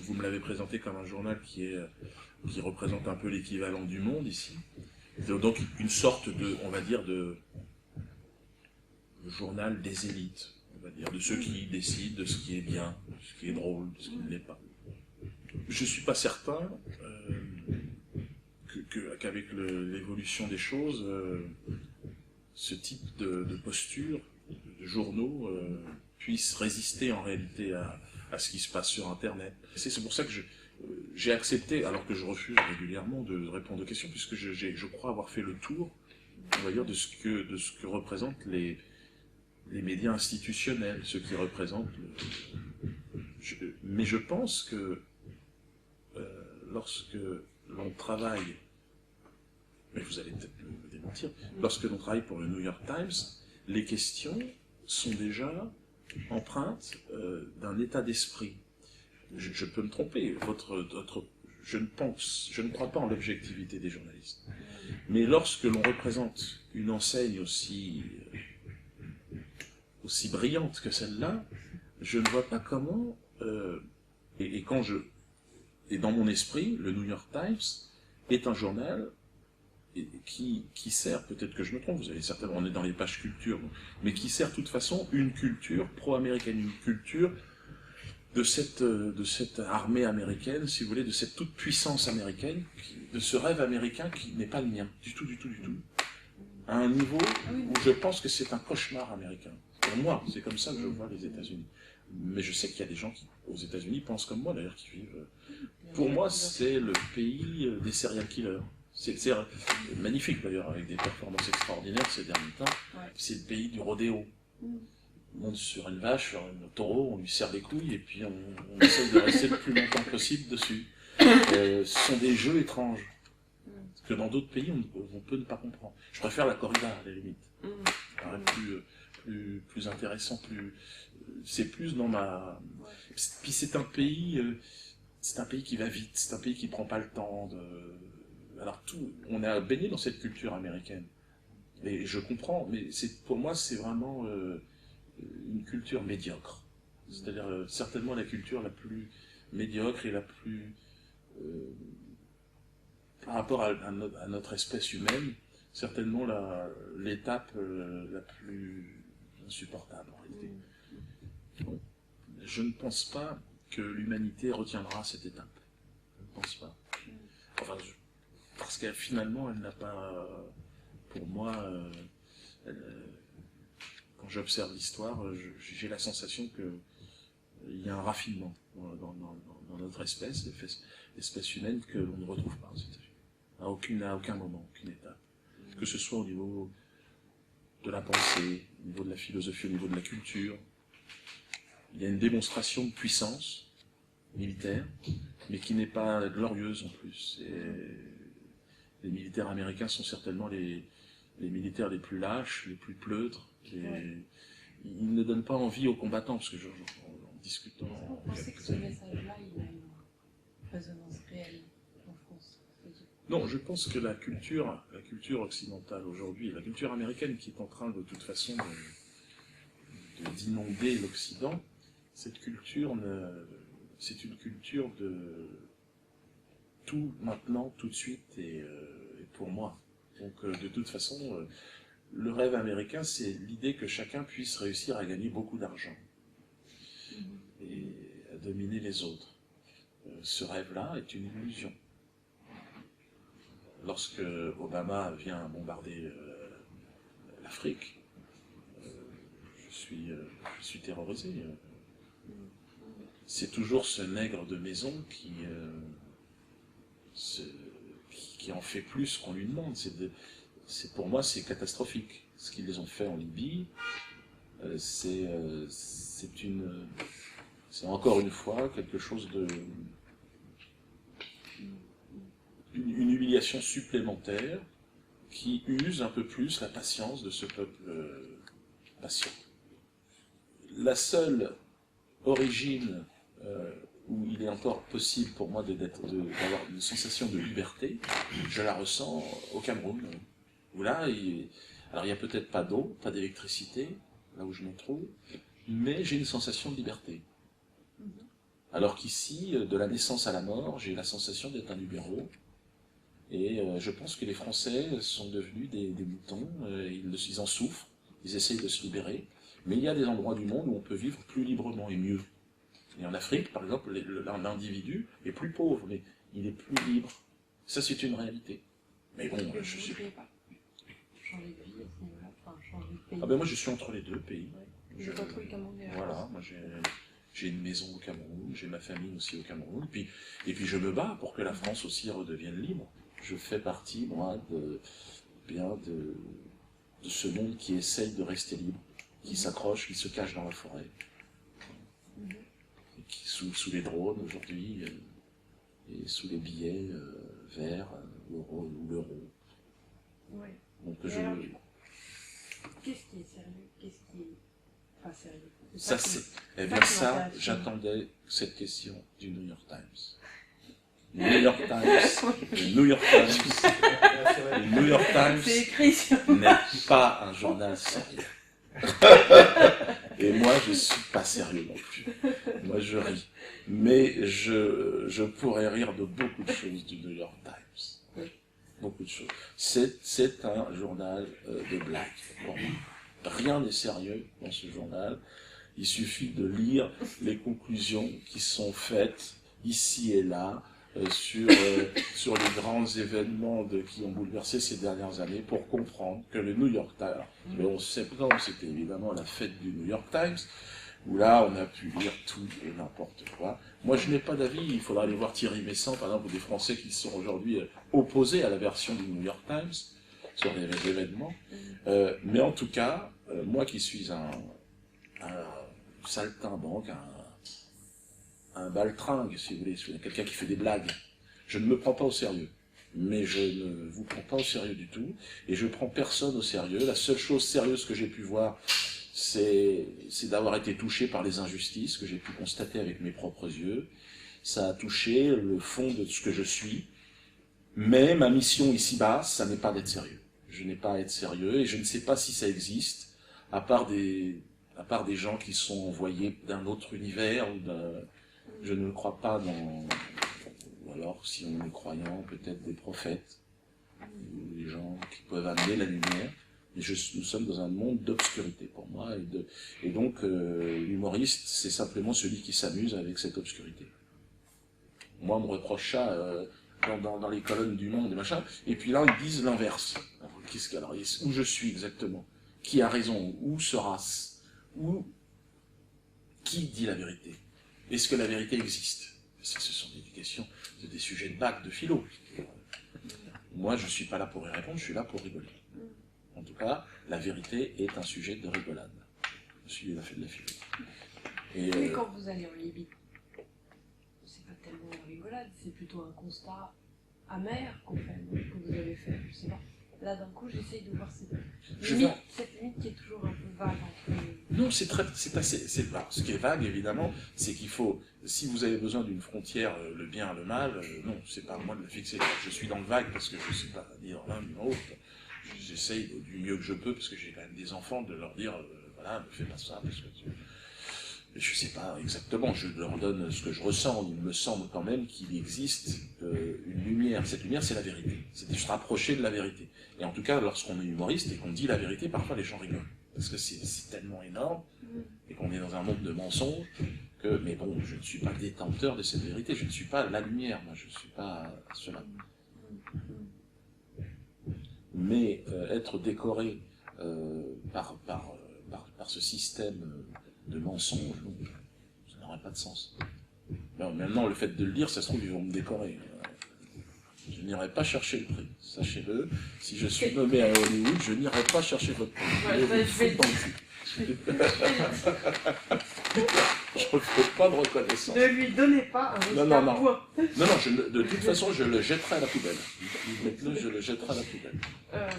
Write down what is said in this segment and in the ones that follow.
vous me l'avez présenté comme un journal qui représente un peu l'équivalent du Monde ici. Donc une sorte de, on va dire, de journal des élites, on va dire, de ceux qui décident de ce qui est bien, de ce qui est drôle, de ce qui ne l'est pas. Je ne suis pas certain qu'avec l'évolution des choses, ce type de posture, de journaux, puisse résister en réalité à ce qui se passe sur Internet. C'est pour ça que j'ai accepté, alors que je refuse régulièrement de répondre aux questions, puisque je crois avoir fait le tour, on va dire, de ce que représentent les médias institutionnels, ce qui représentent... mais je pense que lorsque l'on travaille, mais vous allez peut-être me démentir, lorsque l'on travaille pour le New York Times, les questions sont déjà empreintes d'un état d'esprit. Je peux me tromper, je ne crois pas en l'objectivité des journalistes. Mais lorsque l'on représente une enseigne aussi brillante que celle-là, je ne vois pas comment, et dans mon esprit, le New York Times est un journal qui sert, peut-être que je me trompe, vous avez certainement, on est dans les pages culture, mais qui sert de toute façon une culture pro-américaine, une culture de cette armée américaine, si vous voulez, de cette toute-puissance américaine, de ce rêve américain qui n'est pas le mien, du tout, à un niveau où je pense que c'est un cauchemar américain. Pour moi, c'est comme ça que je vois les États-Unis. Mais je sais qu'il y a des gens qui, aux États-Unis, pensent comme moi, d'ailleurs, qui vivent... Pour moi, c'est le pays des serial killers. C'est magnifique, d'ailleurs, avec des performances extraordinaires ces derniers temps. C'est le pays du rodéo. On monte sur une vache, sur un taureau, on lui serre les couilles, et puis on essaie de rester le plus longtemps possible dessus. Ce sont des jeux étranges, que dans d'autres pays, on peut ne pas comprendre. Je préfère la corrida, à la limite. Ça paraît plus intéressant, c'est plus dans ma... Puis c'est un pays qui va vite, c'est un pays qui prend pas le temps de... Alors on a baigné dans cette culture américaine, et je comprends, mais pour moi c'est vraiment une culture médiocre. C'est-à-dire certainement la culture la plus médiocre et la plus... par rapport à notre espèce humaine, certainement l'étape la plus insupportable en réalité. Bon. Je ne pense pas que l'humanité retiendra cette étape. Je ne pense pas. Enfin, parce qu'elle finalement, elle n'a pas, pour moi, quand j'observe l'histoire, j'ai la sensation qu'il y a un raffinement dans notre espèce, l'espèce humaine, que l'on ne retrouve pas aux États-Unis. À aucun moment, aucune étape. Que ce soit au niveau de la pensée, au niveau de la philosophie, au niveau de la culture. Il y a une démonstration de puissance militaire, mais qui n'est pas glorieuse en plus. Les militaires américains sont certainement les militaires les plus lâches, les plus pleutres. Ils ne donnent pas envie aux combattants, parce que en discutant... Vous pensez que ce message-là, il a une résonance réelle en France? Non, je pense que la culture occidentale aujourd'hui, la culture américaine qui est en train de toute façon d'inonder l'Occident, cette culture, c'est une culture de tout maintenant, tout de suite et pour moi. Donc de toute façon, le rêve américain, c'est l'idée que chacun puisse réussir à gagner beaucoup d'argent et à dominer les autres. Ce rêve-là est une illusion. Lorsque Obama vient bombarder l'Afrique, je suis terrorisé. C'est toujours ce nègre de maison qui en fait plus qu'on lui demande. Pour moi, c'est catastrophique. Ce qu'ils ont fait en Libye, c'est encore une fois quelque chose de... une humiliation supplémentaire qui use un peu plus la patience de ce peuple patient. La seule origine où il est encore possible pour moi d'avoir une sensation de liberté, je la ressens au Cameroun, où là, alors il n'y a peut-être pas d'eau, pas d'électricité, là où je me trouve, mais j'ai une sensation de liberté. Alors qu'ici, de la naissance à la mort, j'ai la sensation d'être un numéro. Et je pense que les Français sont devenus des moutons, ils en souffrent, ils essayent de se libérer. Mais il y a des endroits du monde où on peut vivre plus librement et mieux. Et en Afrique, par exemple, l'individu est plus pauvre, mais il est plus libre. Ça, c'est une réalité. Mais bon, je suis... pas changer de vie à ce niveau-là, enfin changer de pays. Ah ben moi, je suis entre les deux pays. Ouais. Je pas trop le Cameroun. Voilà, moi j'ai une maison au Cameroun, j'ai ma famille aussi au Cameroun, et puis je me bats pour que la France aussi redevienne libre. Je fais partie, moi, de ce monde qui essaye de rester libre, qui s'accroche, qui se cache dans la forêt, et qui, sous les drones aujourd'hui, et sous les billets verts ou l'euro. Ouais. Donc alors, qu'est-ce qui est sérieux? Qu'est-ce qui est pas sérieux? Ça, c'est... Eh bien ça, j'attendais cette question du New York Times. Le New York Times n'est pas un journal sérieux. Et moi, je suis pas sérieux non plus. Moi, je ris. Mais je pourrais rire de beaucoup de choses du New York Times. Beaucoup de choses. C'est un journal de blagues pour moi. Rien n'est sérieux dans ce journal. Il suffit de lire les conclusions qui sont faites ici et là sur les grands événements qui ont bouleversé ces dernières années pour comprendre que le New York Times, le 11 septembre, c'était évidemment la fête du New York Times, où là on a pu lire tout et n'importe quoi. Moi je n'ai pas d'avis, il faudra aller voir Thierry Messant, par exemple, ou des Français qui sont aujourd'hui opposés à la version du New York Times sur les événements. Mais en tout cas, moi qui suis un saltimbanque, un baltringue, si vous voulez, quelqu'un qui fait des blagues. Je ne me prends pas au sérieux. Mais je ne vous prends pas au sérieux du tout. Et je prends personne au sérieux. La seule chose sérieuse que j'ai pu voir, c'est d'avoir été touché par les injustices que j'ai pu constater avec mes propres yeux. Ça a touché le fond de ce que je suis. Mais ma mission ici-bas, ça n'est pas d'être sérieux. Je n'ai pas à être sérieux et je ne sais pas si ça existe, à part des gens qui sont envoyés d'un autre univers ou je ne crois pas ou alors si on est croyant, peut-être des prophètes, ou des gens qui peuvent amener la lumière, mais nous sommes dans un monde d'obscurité pour moi, et donc l'humoriste, c'est simplement celui qui s'amuse avec cette obscurité. Moi, on me reproche ça dans les colonnes du Monde, et machin, et puis là, ils disent l'inverse. Alors, où je suis exactement? Qui a raison? Où sera-ce? Qui dit la vérité? Est-ce que la vérité existe? Ce sont des questions, des sujets de bac, de philo. Moi, je ne suis pas là pour y répondre, je suis là pour rigoler. En tout cas, la vérité est un sujet de rigolade. Je suis la de la philo. Mais quand vous allez en Libye, c'est pas tellement une rigolade, c'est plutôt un constat amer qu'en fait, que vous avez fait, je sais pas. Là, d'un coup, j'essaye de voir cette limite qui est toujours un peu vague entre... Non, c'est pas. Ce qui est vague, évidemment, c'est qu'il faut, si vous avez besoin d'une frontière, le bien, le mal, non, c'est pas à moi de le fixer. Je suis dans le vague parce que je sais pas dire l'un ni l'autre. J'essaye du mieux que je peux, parce que j'ai quand même des enfants, de leur dire, voilà, ne fais pas ça, parce que je sais pas exactement, je leur donne ce que je ressens. Il me semble quand même qu'il existe une lumière. Cette lumière, c'est la vérité. C'est de se rapprocher de la vérité. Et en tout cas, lorsqu'on est humoriste et qu'on dit la vérité, parfois les gens rigolent. Parce que c'est tellement énorme, et qu'on est dans un monde de mensonges, mais bon, je ne suis pas détenteur de cette vérité. Je ne suis pas la lumière, moi, je ne suis pas cela. Mais être décoré par ce système de mensonges, ça n'aurait pas de sens. Non, maintenant, le fait de le dire, ça se trouve, ils vont me décorer. Je n'irai pas chercher le prix, sachez-le. Si je suis nommé à Hollywood, je n'irai pas chercher votre prix. Je ne fais pas de reconnaissance. Ne lui donnez pas un Oscar. Non, de toute façon, je le jetterai à la poubelle. Je le jetterai à la poubelle.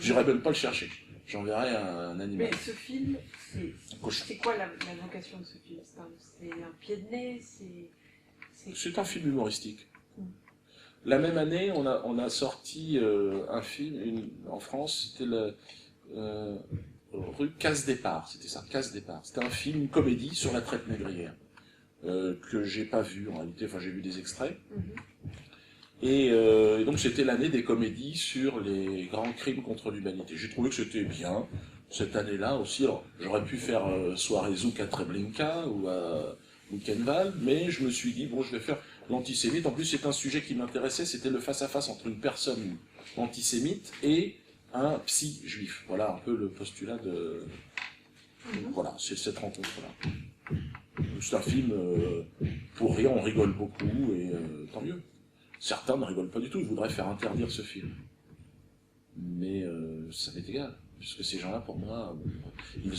J'irai même pas le chercher. J'enverrai un animal. Mais ce film, c'est quoi la vocation de ce film? C'est un pied de nez? C'est un film humoristique. La même année, on a sorti un film en France, c'était rue Casse Départ, c'était ça, Casse Départ. C'était un film, une comédie sur la traite négrière. que j'ai pas vu en réalité, enfin j'ai vu des extraits. Mhm. Et donc c'était l'année des comédies sur les grands crimes contre l'humanité. J'ai trouvé que c'était bien, cette année-là aussi. Alors j'aurais pu faire soirée Zouk à Treblinka ou à Buchenwald, mais je me suis dit, bon je vais faire l'antisémite. En plus c'est un sujet qui m'intéressait, c'était le face-à-face entre une personne antisémite et un psy juif. Voilà un peu le postulat de... Voilà, c'est cette rencontre-là. C'est un film pour rire, on rigole beaucoup, et tant mieux. Certains ne rigolent pas du tout, ils voudraient faire interdire ce film. Mais ça m'est égal, puisque ces gens-là, pour moi, ils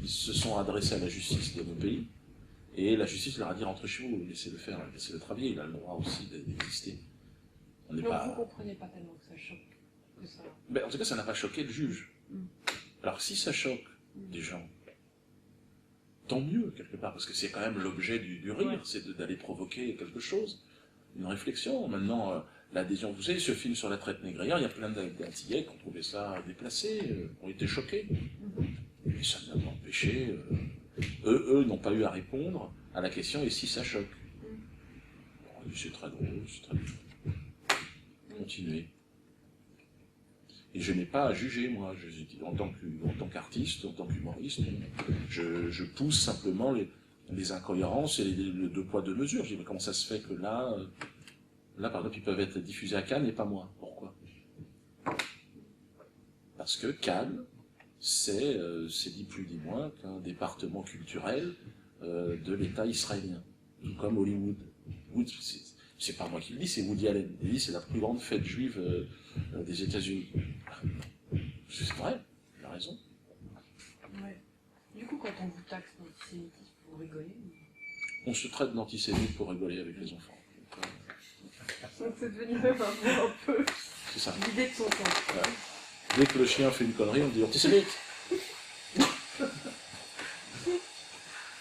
se sont adressés à la justice de nos pays, et la justice leur a dit rentrez chez vous, laissez-le faire, laissez-le travailler, il a le droit aussi d'exister. Donc vous ne comprenez pas tellement que ça choque que ça... Ben, en tout cas, ça n'a pas choqué le juge. Alors si ça choque des gens, tant mieux, quelque part, parce que c'est quand même l'objet du rire, c'est d'aller provoquer quelque chose, une réflexion. Maintenant, l'adhésion, vous savez, ce film sur la traite négrière, il y a plein d'Antillais qui ont trouvé ça déplacé, ont été choqués. Et ça n'a pas empêché. Eux n'ont pas eu à répondre à la question, et si ça choque? Bon, c'est très drôle, c'est très bien. Continuez. Et je n'ai pas à juger, moi, en tant qu'artiste, en tant qu'humoriste, je pousse simplement les incohérences et les deux poids, deux mesures. Je dis, mais comment ça se fait que là, par exemple, ils peuvent être diffusés à Cannes et pas moi? Pourquoi? Parce que Cannes, c'est ni plus ni moins qu'un département culturel de l'État israélien, tout comme Hollywood. C'est pas moi qui le dis, c'est Woody Allen. Il dit c'est la plus grande fête juive des États-Unis. C'est vrai, il a raison. Ouais. Du coup, quand on vous taxe d'antisémitisme, vous rigolez? On se traite d'antisémite pour rigoler avec les enfants. Donc c'est devenu même un peu l'idée de son temps. Ouais. Dès que le chien fait une connerie, on dit antisémite.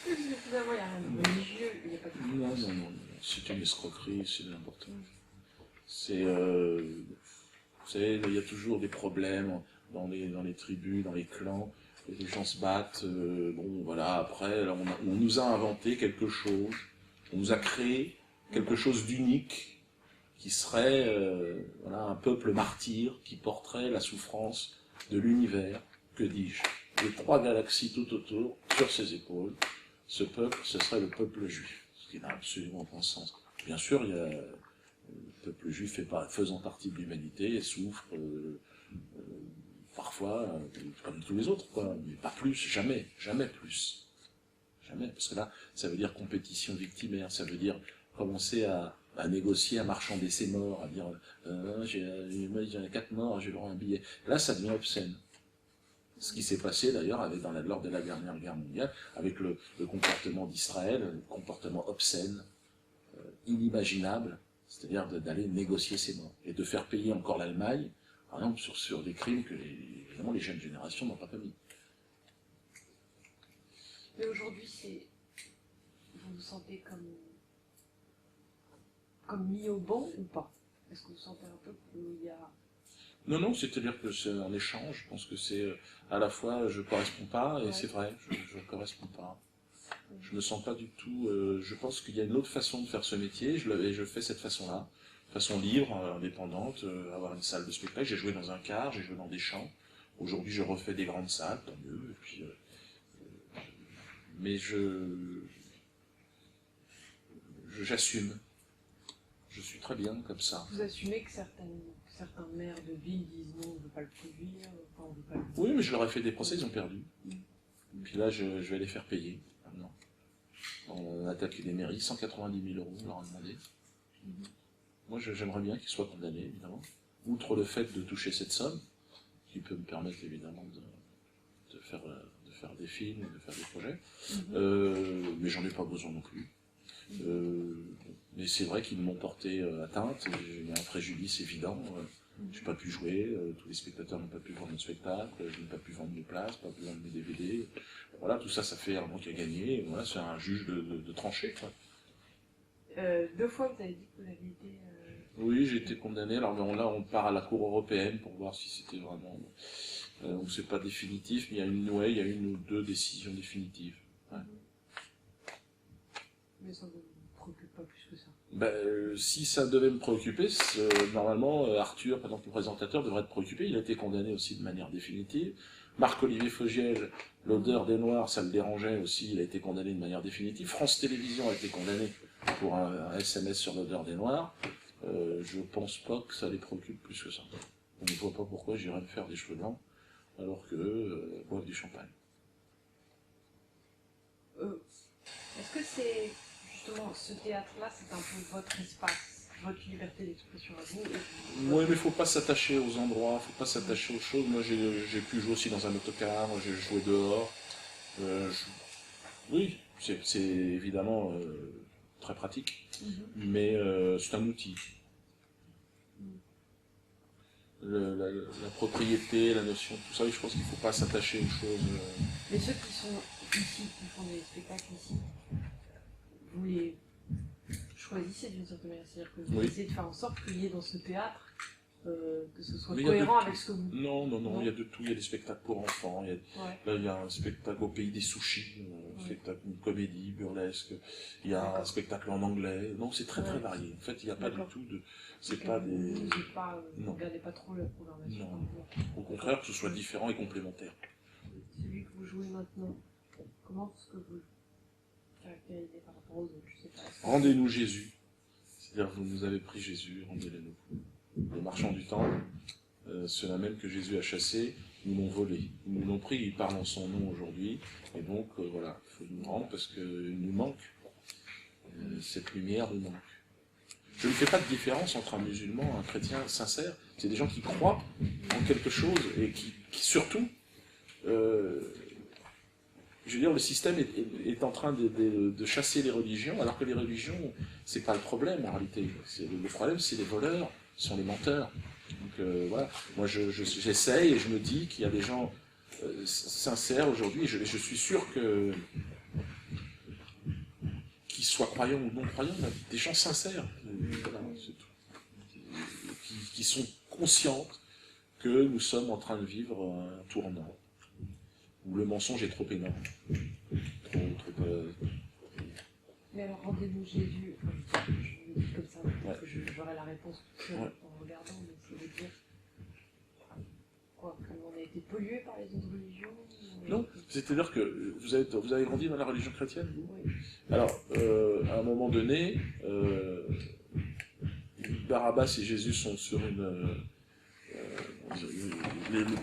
Finalement, il n'y a rien de religieux, il n'y a pas de... Non, c'est une escroquerie, c'est n'importe quoi. C'est... vous savez, il y a toujours des problèmes dans les tribus, dans les clans, les gens se battent, bon voilà, après, là, on nous a inventé quelque chose, on nous a créé quelque chose d'unique, qui serait voilà, un peuple martyr, qui porterait la souffrance de l'univers, que dis-je, les 3 galaxies tout autour, sur ses épaules. Ce peuple, ce serait le peuple juif, ce qui n'a absolument aucun sens. Bien sûr, il y a... Le peuple juif faisant partie de l'humanité et souffre parfois comme tous les autres, quoi. Mais pas plus, jamais plus. Jamais, parce que là, ça veut dire compétition victimaire, ça veut dire commencer à négocier, à marchander ses morts, à dire j'ai 4 morts, je vais avoir un billet. Là, ça devient obscène. Ce qui s'est passé d'ailleurs lors de la Dernière Guerre mondiale, avec le comportement d'Israël, le comportement obscène, inimaginable, c'est-à-dire d'aller négocier ses morts, et de faire payer encore l'Allemagne, par exemple, sur des crimes que évidemment les jeunes générations n'ont pas commis. Mais aujourd'hui, vous vous sentez comme mis au banc ou pas? Est-ce que vous sentez un peu qu'il y a... Non, c'est-à-dire que c'est un échange, je pense que c'est à la fois je ne corresponds pas, et c'est vrai, je ne corresponds pas. Je me sens pas du tout... je pense qu'il y a une autre façon de faire ce métier, et je fais cette façon-là, façon libre, indépendante, avoir une salle de spectacle. J'ai joué dans un car, j'ai joué dans des champs. Aujourd'hui, je refais des grandes salles, tant mieux. Et puis, mais j'assume. Je suis très bien comme ça. Vous assumez que certains maires de ville disent non, on ne veut pas le produire, enfin, on veut pas le... Oui, mais je leur ai fait des procès, ils ont perdu. Puis là, je vais les faire payer, maintenant. On a attaqué les mairies, 190 000 €, on leur a demandé. Moi, j'aimerais bien qu'ils soient condamnés, évidemment. Outre le fait de toucher cette somme, qui peut me permettre, évidemment, de faire des films, de faire des projets. Mais j'en ai pas besoin non plus. Mais c'est vrai qu'ils m'ont porté atteinte, il y a un préjudice évident. Je n'ai pas pu jouer, tous les spectateurs n'ont pas pu voir mon spectacle, je n'ai pas pu vendre mes places, pas pu vendre mes DVD. Voilà, tout ça, ça fait un manque à gagner. Voilà, c'est un juge de trancher, quoi. 2 fois, vous avez dit que vous avez été... Oui, j'ai été condamné. Alors là, on part à la Cour européenne pour voir si c'était vraiment... donc c'est pas définitif, mais il y a une ou 2 décisions définitives. Ouais. Mais ça vous pas plus que ça. Si ça devait me préoccuper, normalement, Arthur, par exemple, le présentateur, devrait être préoccupé. Il a été condamné aussi de manière définitive. Marc-Olivier Fogiel, l'odeur des Noirs, ça le dérangeait aussi, il a été condamné de manière définitive. France Télévisions a été condamné pour un SMS sur l'odeur des Noirs. Je pense pas que ça les préoccupe plus que ça. On ne voit pas pourquoi j'irais me faire des cheveux blancs alors que boivent du champagne. Est-ce que c'est justement ce théâtre-là, c'est un peu votre espace, votre liberté d'expression à vous? Oui, mais il faut pas s'attacher aux endroits, faut pas s'attacher aux choses. Moi, j'ai pu jouer aussi dans un autocar, j'ai joué dehors. Oui, c'est évidemment très pratique, mais c'est un outil. La propriété, la notion, tout ça, je pense qu'il ne faut pas s'attacher aux choses. Mais ceux qui sont ici, qui font des spectacles ici, vous les choisissez d'une certaine manière, c'est-à-dire que vous essayez de faire en sorte qu'il y ait dans ce théâtre, que ce soit cohérent avec ce que vous... Non, il y a de tout, il y a des spectacles pour enfants, là il y a un spectacle au pays des sushis, une comédie burlesque, il y a un spectacle en anglais, non, c'est très très varié, en fait il n'y a pas du tout de... C'est pas des... Vous regardez pas trop la programmation. Non, au contraire, que ce soit différent et complémentaire. Celui que vous jouez maintenant, comment est-ce que vous caractérisez par rapport aux autres? Je sais pas. Rendez-nous Jésus, c'est-à-dire vous nous avez pris Jésus, rendez-le nous. Les marchands du temple, ceux-là même que Jésus a chassés, nous l'ont volé. Ils nous l'ont pris, ils parlent en son nom aujourd'hui, et donc voilà, il faut nous rendre parce qu'il nous manque, cette lumière nous manque. Je ne fais pas de différence entre un musulman, un chrétien sincère, c'est des gens qui croient en quelque chose et qui surtout, je veux dire, le système est en train de chasser les religions, alors que les religions, c'est pas le problème en réalité. Le problème, c'est les voleurs, ce sont les menteurs. Donc voilà, moi j'essaye et je me dis qu'il y a des gens sincères aujourd'hui, je suis sûr que qu'ils soient croyants ou non croyants, des gens sincères, voilà, qui sont conscients que nous sommes en train de vivre un tournant, où le mensonge est trop énorme. Mais alors rendez-vous Jésus, je me dis comme ça, peut-être que j'aurai la réponse en regardant, mais c'est de dire quoi, qu'on a été pollué par les autres religions? Non, c'est-à-dire que vous avez grandi dans la religion chrétienne, vous? Oui. Alors, à un moment donné, Barabbas et Jésus sont sur le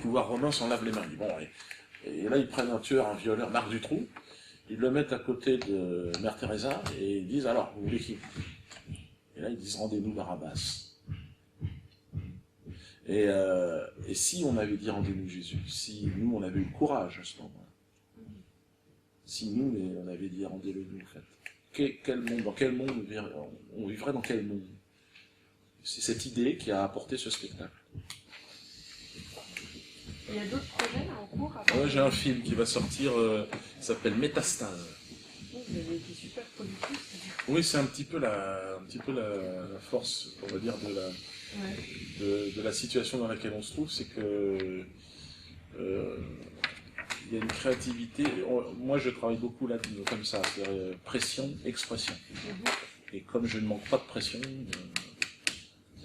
pouvoir romain s'en lave les mains. Bon, et là, ils prennent un tueur, un violeur, Marc Dutroux, ils le mettent à côté de Mère Teresa et ils disent, alors, vous voulez qui? Et là, ils disent, rendez-nous Barabbas. Et si on avait dit rendez-nous Jésus, si nous on avait eu le courage à ce moment-là, si nous on avait dit rendez-le nous en fait, quel monde, dans quel monde on vivrait dans quel monde? C'est cette idée qui a apporté ce spectacle. Il y a d'autres projets là, en cours? Ouais, j'ai un film qui va sortir, qui s'appelle Métastase. Vous avez été super productif. Oui, c'est un petit peu la force, on va dire, de la situation dans laquelle on se trouve, c'est que il y a une créativité. Moi, je travaille beaucoup là comme ça, c'est-à-dire pression, expression. Et comme je ne manque pas de pression,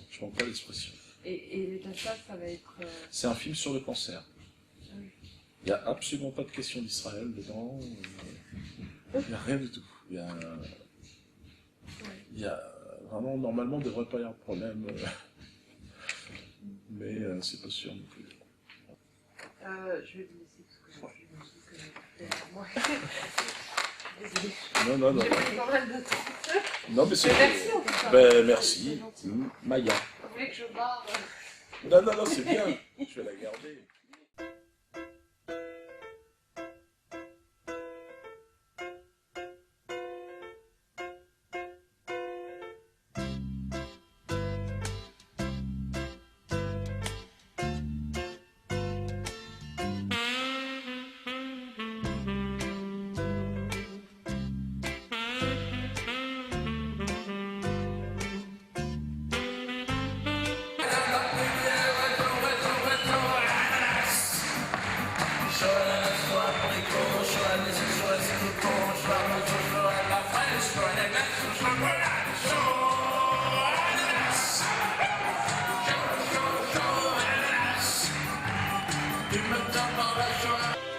je manque pas d'expression. Et Métastase, ça va être... C'est un film sur le cancer. Oui. Il n'y a absolument pas de question d'Israël dedans. Il n'y a rien du tout. Il y a vraiment, normalement, il ne devrait pas y avoir de problème. Mais c'est pas sûr non plus. Je vais vous laisser parce que je me dis que moi. Désolée. Non. J'ai pris pas mal de temps. Non, mais c'est. Merci en tout cas. Ben, merci. Maya. Vous voulez que je barre? Non, c'est bien. Je vais la garder. Tu me tiens par la joie.